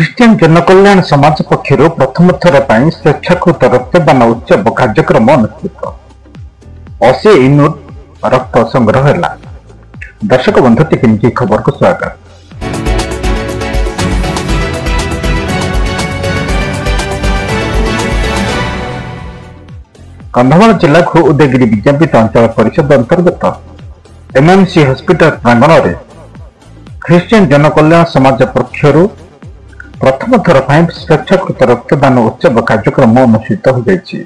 Christian जनकल्याण समाज पक्षर प्रथम थर पर स्वेच्छाकृत रक्तदान उत्सव कार्यक्रम अनुष्ठित 80 यूनिट रक्त संग्रह है। दर्शक बंधु टिकिनिकी खबर को स्वागत। कंधमाल जिला खो उदयगिरी विज्ञापित अंचल परिषद अंतर्गत एमएमसी हॉस्पिटल प्रांगण में ख्रीष्टियान जनकल्याण समाज पक्षर प्रथम थर पर स्वेच्छाकृत रक्तदान उत्सव कार्यक्रम अनुष्ठित हो जायछि।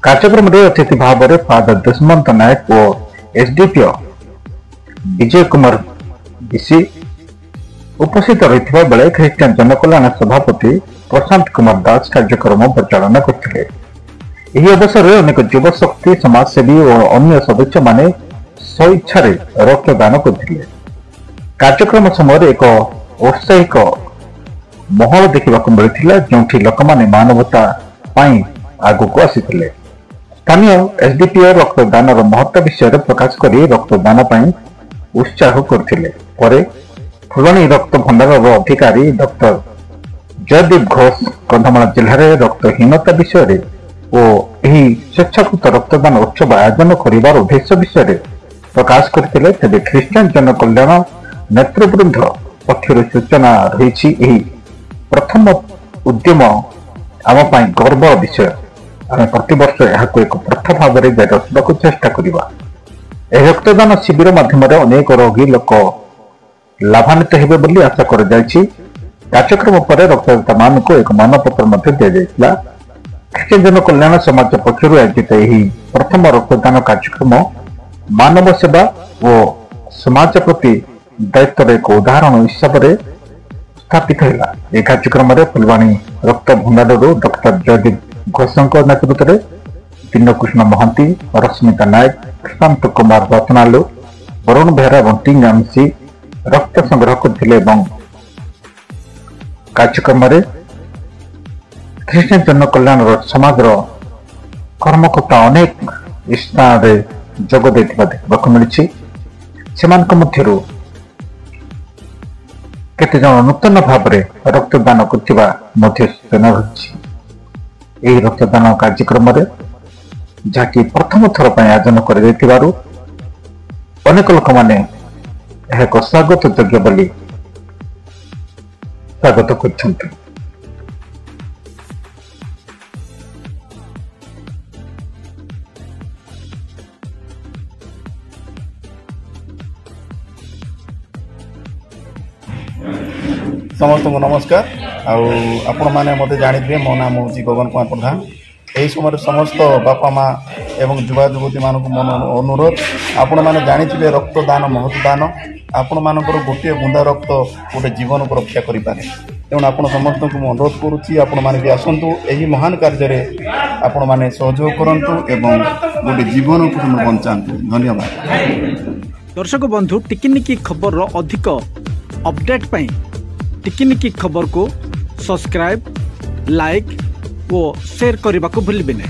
कार्यक्रम में अतिथि भाव में फादर दुष्मंत नायक और एसडीपीओ विजय कुमार बीसी उपस्थित रही बेले ख्रीष्टियान जनकल्याण सभापति प्रशांत कुमार दास कार्यक्रम परिचालन करते। यह अवसर में अनेक युव शक्ति समाजसेवी और अन्य सदस्य माने स्वेच्छा रक्तदान करते। कार्यक्रम समय एक औत्साहिक महल देखा मिलता जो लोक मैंने मानवता आगक आसी स्थानीय एसडीपीओ रक्तदान महत्व विषय प्रकाश कर रक्तदान उत्साह करते। फुलवाणी रक्त भंडार अधिकारी डॉक्टर जयदीप घोष कंधमाल जिले में रक्तहीनता विषय और स्वेच्छाकृत रक्तदान उत्सव आयोजन कर उद्देश्य विषय प्रकाश करते। तेज ख्रीष्टियान जनकल्याण नेतृवृंद पक्षर सूचना रही प्रथम उद्यम आम गर्व विषय। आम प्रतिवर्ष यह एक प्रथा भाव में जारी रखा चेष्टा करवा। रक्तदान शिविर माध्यम अनेक रोगी लोक लाभान्वित होते आशा कर कार्यक्रम पर रक्तदाता मान को एक मानपत्र दि जाता। ख्रीष्टियान जनकल्याण समाज पक्षर आयोजित प्रथम रक्तदान कार्यक्रम मानव सेवा और समाज प्रति दायित्व एक उदाहरण हिसाब से स्थापित है। यह कार्यक्रम में फुलवाणी रक्त भंडार डॉक्टर जयदीप घोष नेतृत्व में दीनकृष्ण महांती, रश्मिता नायक, प्रशांत कुमार रत्नालु, वरुण बेहरा और टीम एमसी रक्त संग्रह करते। कार्यक्रम में ख्रीष्टियान जनकल्याण समाज कर्मकर्ता अनेक स्थान में जोग देखा मिली। से केते जन नूतन भाव में रक्तदान सूचना रही। रक्तदान कार्यक्रम में जहाँकि प्रथम थर पर आयोजन कर अनेक लोक मैंने एक स्वागत योग्य बोली स्वागत कर। समस्त को नमस्कार। आपण मैंने मत जानी मो नाम हूँ गगन कुमार प्रधान। यही समय समस्त बापा माँ एवं युवा युवती मान को मन अनुरोध आपण मैंने जानी रक्तदान महत्दान आपण मान गोटे बुंदा रक्त गोटे जीवन को रक्षा करें। तेणु आप समस्त को अनुरोध करुच्ची आपण मैंने भी आसतु यही महान कार्य आपण मैंने सहयोग करूँ एवं गोटे जीवन को बचातु। धन्यवाद। दर्शक बंधु टिकिनिकी खबर अधिक अपडेट टिकिनिकी खबर को सब्सक्राइब, लाइक और शेयर करने को भूलिए नहीं।